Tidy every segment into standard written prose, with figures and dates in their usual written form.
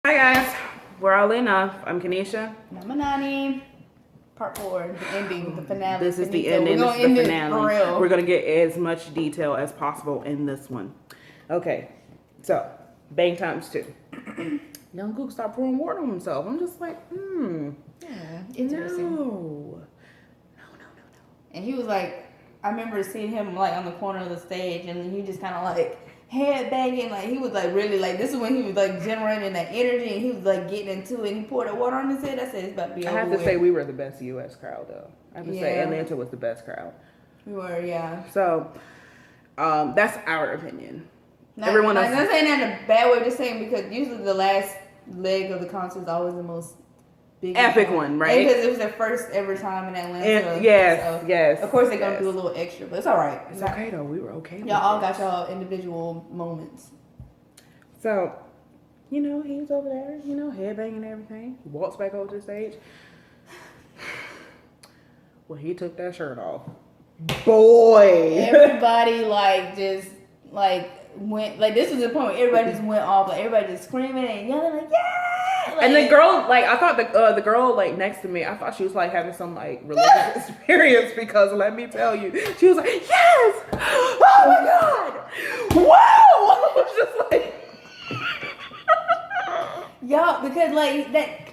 Hi guys, we're all in. I'm Kanisha. I'm Anani. Part 4, the ending, the finale. This is the Finito. ending. We're This gonna is the end finale. it for real. We're gonna get as much detail as possible in this one. Okay, so bang times 2. Young Gook started pouring water on himself. I'm just like, Yeah, interesting. No. And he was like, I remember seeing him like on the corner of the stage, and he just kind of like head banging, like he was like really like, this is when he was like generating that energy, and he was like getting into it. And he poured that water on his head. I said, it's about to be over. I have to say we were the best U.S. crowd though. I have to say Atlanta was the best crowd. We were, yeah. So that's our opinion. Everyone else. I'm not saying that in a bad way, just saying because usually the last leg of the concert is always the most big epic one, right? Because it was their first ever time in Atlanta. And, yes, so yes. Of course they're gonna do a little extra, but it's all right. It's okay though. We were okay. Y'all all got y'all individual moments. So, he was over there, headbanging and everything. He walks back over to the stage. Well, he took that shirt off. Boy! Everybody went, this was the point where everybody just went off, like everybody just screaming and yelling, like, yeah! And the girl, I thought the girl, next to me, I thought she was, having some, religious experience because, let me tell you, she was like, yes! Oh, my God! Wow! I was just like... Y'all, because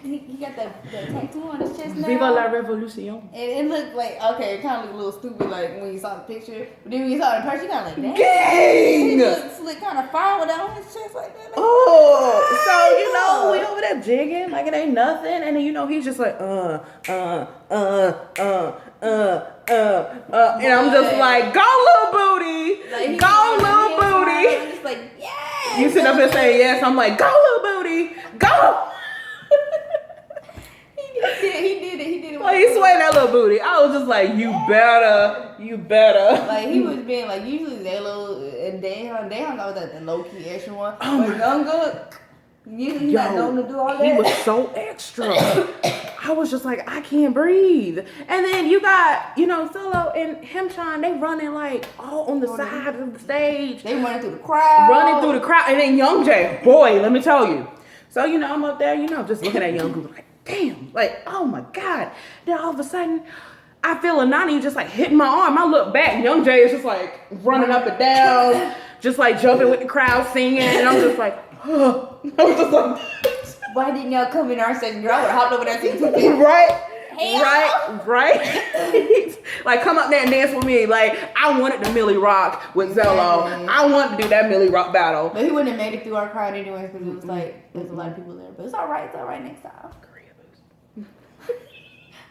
he got that tattoo on his chest now. Viva la revolution. And it looked like, it kind of looked a little stupid when you saw the picture. But then when you saw it in person, you kind of like, dang! He looked slick, kind of foul down his chest like that. So, we over there jigging like it ain't nothing. And then, he's just like, and I'm just like, go little booty, go little booty. I'm just like, yes. You sit up here saying yes. I'm like, go little booty, go. He did it. Like, he swayed that little booty. I was just like, you better. Like, he was being like, usually Zalo and Daehan got the low key extra one. But Young Gook, he's not known to do all that. He was so extra. I was just like, I can't breathe. And then you got, Solo and Himchan, they running all on the side of the stage. They running through the crowd. And then Young Jay, boy, let me tell you. So, I'm up there, just looking at Young Gook like, damn, oh my God. Then all of a sudden, I feel Anani just hitting my arm. I look back, Young Jay is just running up and down, just jumping with the crowd singing. And I'm just like, oh. I was just like, why didn't y'all come in our section? Girl, I would have hopped over there and seen Right. Come up there and dance with me. I wanted to Millie Rock with Zello. I wanted to do that Millie Rock battle. But he wouldn't have made it through our crowd anyways because it was there's a lot of people there. But it's all right. It's all right next time.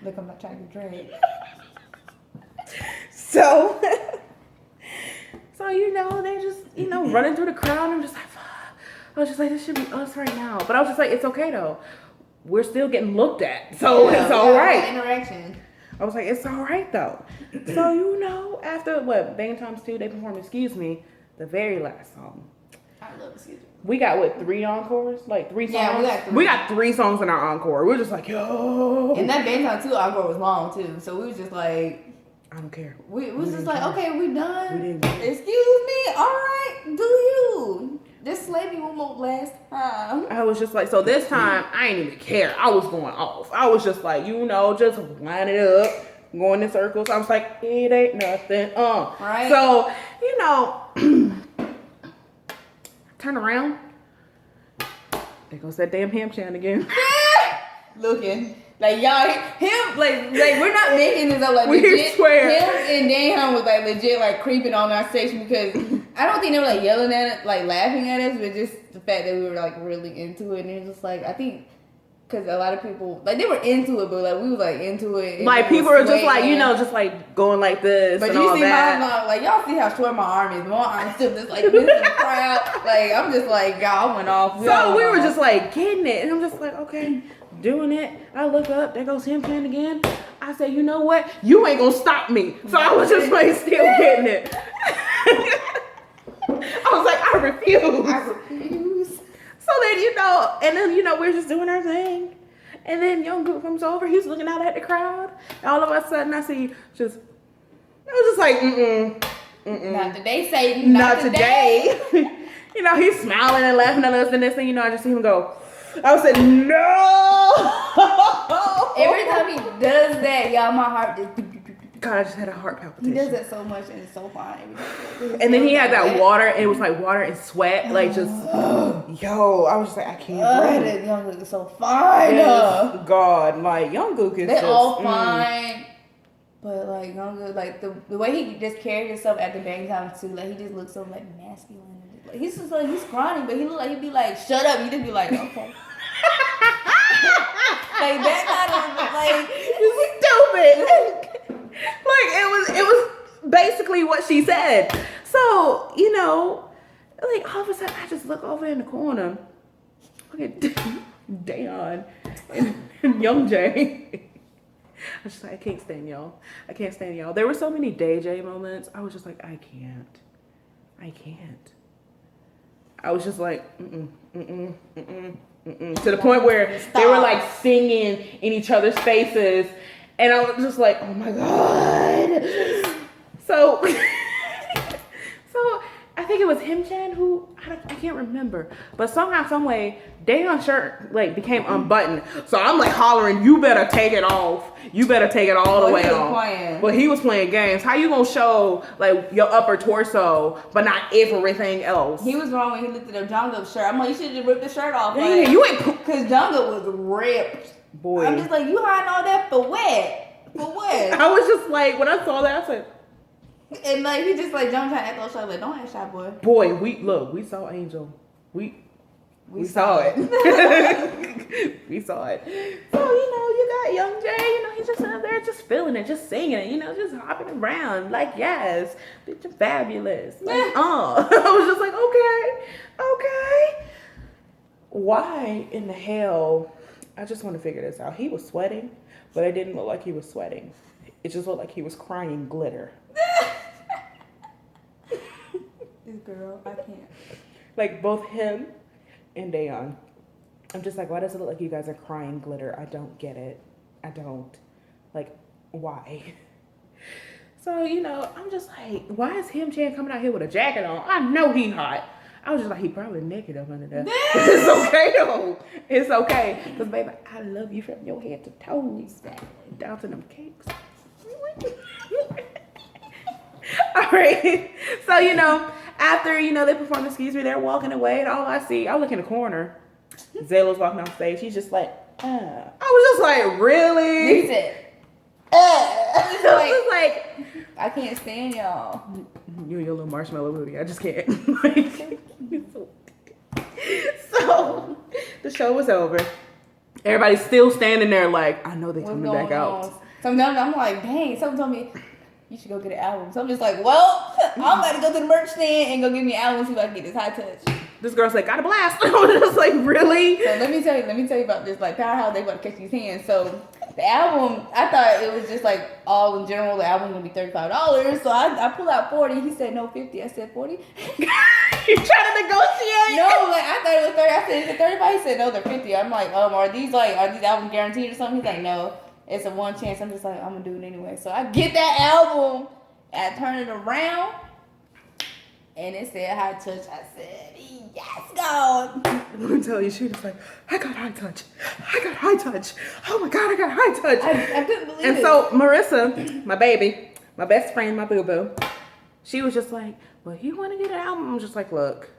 Look, I'm not trying to drag. So they just, running through the crowd. I'm just like, I was just like, this should be us right now. But I was just like, it's okay though. We're still getting looked at. So it's all right. Interaction. I was like, it's all right though. So, after Bang Times 2, they performed Excuse Me, the very last song. I love Excuse Me. We got 3 encores? 3 songs? Yeah, we got 3 songs in our encore. We're just like, yo. And that Bang Time 2 encore was long too. So we was just like, I don't care. We was just like, okay, we done. We didn't care. Excuse me, all right, do you? Just slay me one more last time. I was just like, so this time, I ain't even care. I was going off. I was just like, just line it up, going in circles. I was like, it ain't nothing. Right. So, turn around. There goes that damn Himchan again. Looking. Y'all, him, we're not making this up, we legit. Swear. Him and Daehan was, legit, creeping on our section because I don't think they were, yelling at it, laughing at us, but just the fact that we were, really into it. And it was just, I think, because a lot of people, they were into it, but, we was, into it. People were just, going like this. But and you all see that. my, y'all see how short my arm is. My arm still just, this in the crowd. I'm just, God, I went off. So we were just, getting it. And I'm just like, okay. Doing it. I look up. There goes Himchan again. I say, you know what? You ain't gonna stop me. So I was just still getting it. I was like, I refuse. So then, and then, we're just doing our thing. And then Young Gook comes over. He's looking out at the crowd. And all of a sudden, I see I was just like, Not today, Satan. Not today. He's smiling and laughing at us. And this thing, I just see him go. I said, no. Every time he does that, y'all, my heart just. God, I just had a heart He palpitation. does that so much and it's so fine. Every time. And then he had that water, and it was like water and sweat, like just, yo, I was just like, I can't breathe. That Jungkook is so fine. Yes, God, like Jungkook is They're just, all fine. But like Jungkook, like the way he just carried himself at the Bangtan too, like he just looks so like masculine. Like he's just like he's scrawny, but he look like he'd be like, shut up. You just be like, okay. Like that kind of like stupid. Like it was basically what she said. So, you know, like all of a sudden I just look over in the corner. Look at Dayon and Young Jay. I was just like, I can't stand y'all. I can't stand y'all. There were so many Day J moments. I was just like, I can't. I was just like, to the point where they were like singing in each other's faces. And I was just like, oh my God. So I think it was Himchan who, I can't remember. But somehow, some way, Dayon's shirt like became unbuttoned. So I'm like hollering, you better take it off. You better take it all the way off. But he was playing games. How you gonna show like your upper torso, but not everything else? He was wrong when he lifted up Jungkook's shirt. I'm like, you should have ripped the shirt off. Yeah, like, you ain't. Because Jungkook was ripped. Boy. I'm just like, you hiding all that for what? For what? I was just like, when I saw that, I said, and like he just like jumped trying to act all shy, like don't act shy, boy. Boy, we saw Angel. We saw it. We saw it. So, you know, you got Young Jay, you know, he's just out there just feeling it, just singing it, you know, just hopping around. Like, yes, bitch, you're fabulous. Like, I was just like, okay. Why in the hell? I just want to figure this out. He was sweating, but it didn't look like he was sweating. It just looked like he was crying glitter. This girl, I can't. Like both him and Dayon. I'm just like, why does it look like you guys are crying glitter? I don't get it. I don't. Like, why? So, you know, I'm just like, why is Himchan coming out here with a jacket on? I know he hot. I was just like, he probably naked up under there. It's okay though. It's okay. Because baby, I love you from your head to toes. Down to them cakes. All right. So, you know, after, you know, they perform Excuse Me, they're walking away, and all I look in the corner. Zayla's walking off stage. She's just like, I was just like, really? He said, I was just like, I can't stand y'all. You and your little marshmallow booty. I just can't. So, the show was over. Everybody's still standing there like, I know they're coming back out. Sometimes I'm like, dang, someone told me, you should go get an album. So I'm just like, well, I'm about to go to the merch stand and go get me an album and see if I can get this high touch. This girl's like, got a blast. I was just like, really? So let me tell you about this, like, Powerhouse, they about to catch these hands. So the album, I thought it was just like all in general, the album would be $35. So I pulled out 40. He said, no, 50. I said, 40. You trying to negotiate? No, like, I thought it was 30. I said, is it 35? He said, no, they're 50. I'm like, are these albums guaranteed or something? He's like, no. It's a one chance. I'm just like, I'm gonna do it anyway. So I get that album, and I turn it around, and it said high touch. I said, yes, God. Let me tell you, she was like, I got high touch. Oh my God, I got high touch. I couldn't believe it. And so Marissa, my baby, my best friend, my boo-boo, she was just like, well, you want to get an album? I'm just like, look,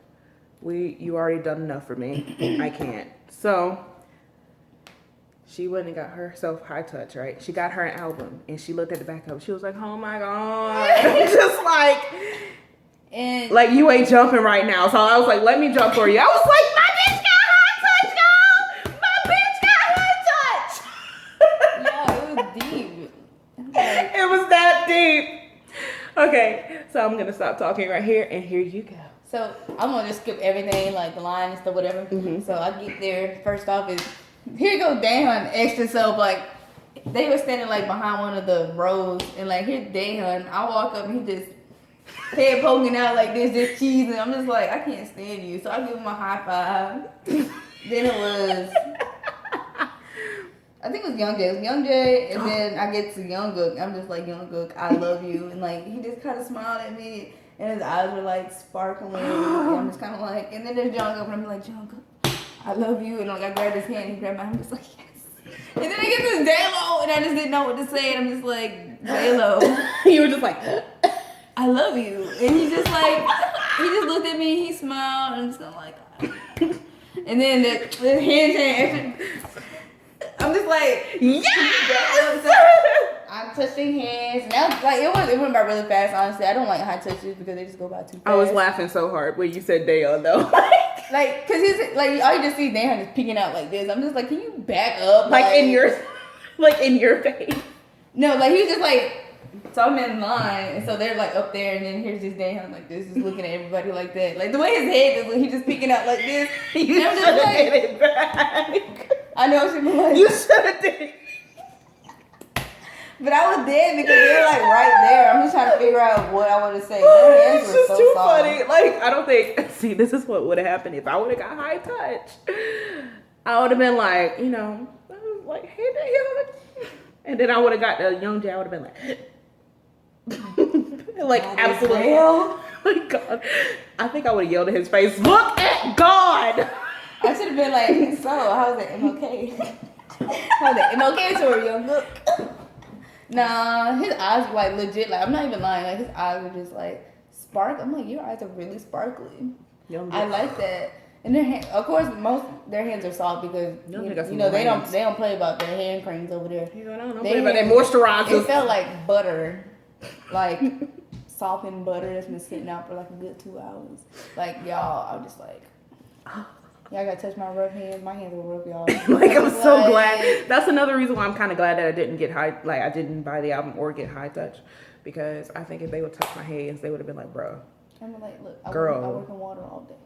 you already done enough for me. I can't. So she went and got herself high touch, right? She got her an album, and she looked at the back of it. She was like, oh my God. I'm just like, and like, you ain't jumping right now. So I was like, let me jump for you. I was like, my bitch got high touch, y'all. My bitch got high touch. Yeah, it was deep. It was that deep. Okay, so I'm going to stop talking right here, and here you go. So I'm going to just skip everything, like the line and stuff, whatever. Mm-hmm. So I get there. First off is, here go Daehyun extra self, like, they were standing, like, behind one of the rows, and, like, here's Daehyun. I walk up, and he just head poking out like this, just cheesing. I'm just like, I can't stand you. So I give him a high five. Then it was, I think it was Young Jay. It was Young Jay, and then I get to Jungkook. I'm just like, Jungkook, I love you. And, like, he just kind of smiled at me, and his eyes were, like, sparkling. And I'm just kind of like, and then there's Jungkook, and I'm like, Jungkook, I I love you. And like I grabbed his hand, he grabbed mine. I'm just like, yes. And then I get this J-Lo, and I just didn't know what to say. And I'm just like, J-Lo. You were just like, I love you. And he just like, he just looked at me, he smiled, and just kind of like, and then the handshake, I'm just like, yes! I'm touching hands. And that was like, it went by really fast, honestly. I don't like high touches because they just go by too fast. I was laughing so hard when you said Dayon though. Like, cause he's like, all you just see Dayon just peeking out like this. I'm just like, can you back up? Like in your face. No, like he was just like, so I'm in line, and so they're like up there, and then here's this Dayon like this, just looking at everybody like that. Like the way his head is, like, he's just peeking out like this. You should have did it back. I know she was like, You should have did it. but I was dead because they were like right there. I'm just trying to figure out what I want to say. Their hands It's were just so too soft. funny. Like, I don't think, see, this is what would have happened if I would have got high touch. I would have been like, you know, I was like, hey, Dayon. And then I would have got the young Jay, I would have been like, like, God, absolutely. Oh my God. I think I would have yelled at his face, look at God. I should have been like, so how's the MLK? How's the MLK tour, young look? Nah, his eyes were like legit. Like I'm not even lying. Like his eyes were just like spark. I'm like, your eyes are really sparkly. I like that. And their hand, of course, their hands are soft because you know they don't play about their hand creams over there. You know, don't play about that moisturizer. It felt like butter, like softened butter that's been sitting out for like a good 2 hours. Like y'all, I'm just like. Y'all gotta touch my rough hands. My hands were rough, y'all. Like I'm so glad. That's another reason why I'm kind of glad that I didn't get high. Like I didn't buy the album or get high touch, because I think if they would touch my hands, they would have been like, bro. I'm like, look, I work in water all day.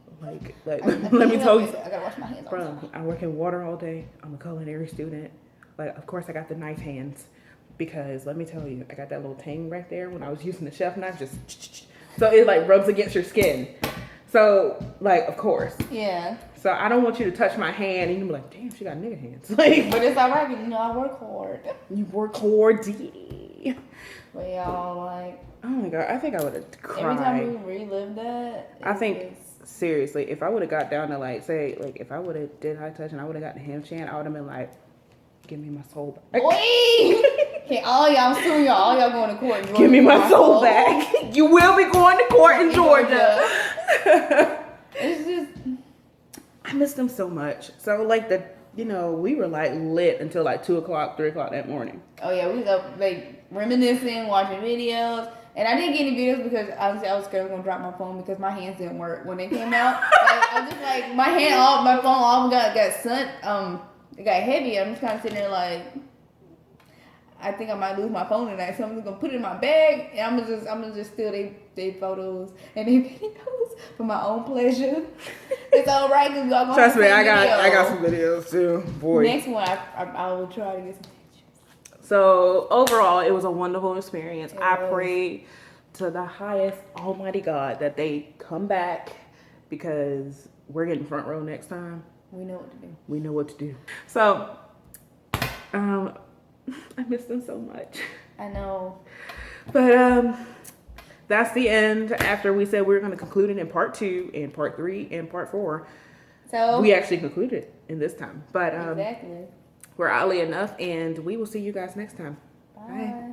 Like let me tell you, I gotta wash my hands. bro. I work in water all day. I'm a culinary student. Like of course I got the knife hands, because let me tell you, I got that little tang right there when I was using the chef knife. Just so it like rubs against your skin. So like of course. Yeah. So I don't want you to touch my hand and you be like, damn, she got nigga hands. Like, but it's alright, because you know I work hard. You work hard, D. But y'all like, oh my God, I think I would have cried. every time we relive that, I think seriously, if I would have got down to like say like if I would have did high touch and I would have got the hand chant, I would have been like, give me my soul back. Boy! Okay, all y'all, I'm suing y'all. All y'all going to court in Georgia. Give me my soul back. You will be going to court in Georgia. It's just. I miss them so much. So like we were like lit until like 2 o'clock, 3 o'clock that morning. Oh yeah, we was up like reminiscing, watching videos. And I didn't get any videos because honestly I was scared I was gonna drop my phone because my hands didn't work when they came out. Like, I was just like my phone all got sun it got heavy. I'm just kinda sitting there like I think I might lose my phone tonight, so I'm just gonna put it in my bag and I'm gonna just steal they photos and they videos for my own pleasure. It's alright because y'all gonna trust me, I got some videos too. Boy. Next one I will try to get some pictures. So overall it was a wonderful experience. I pray to the highest almighty God that they come back, because we're getting front row next time. We know what to do. We know what to do. So I miss them so much. I know. But that's the end. After we said we were going to conclude it in part 2 and part 3 and part 4. So we actually concluded in this time. But exactly. we're oddly enough, and we will see you guys next time. Bye.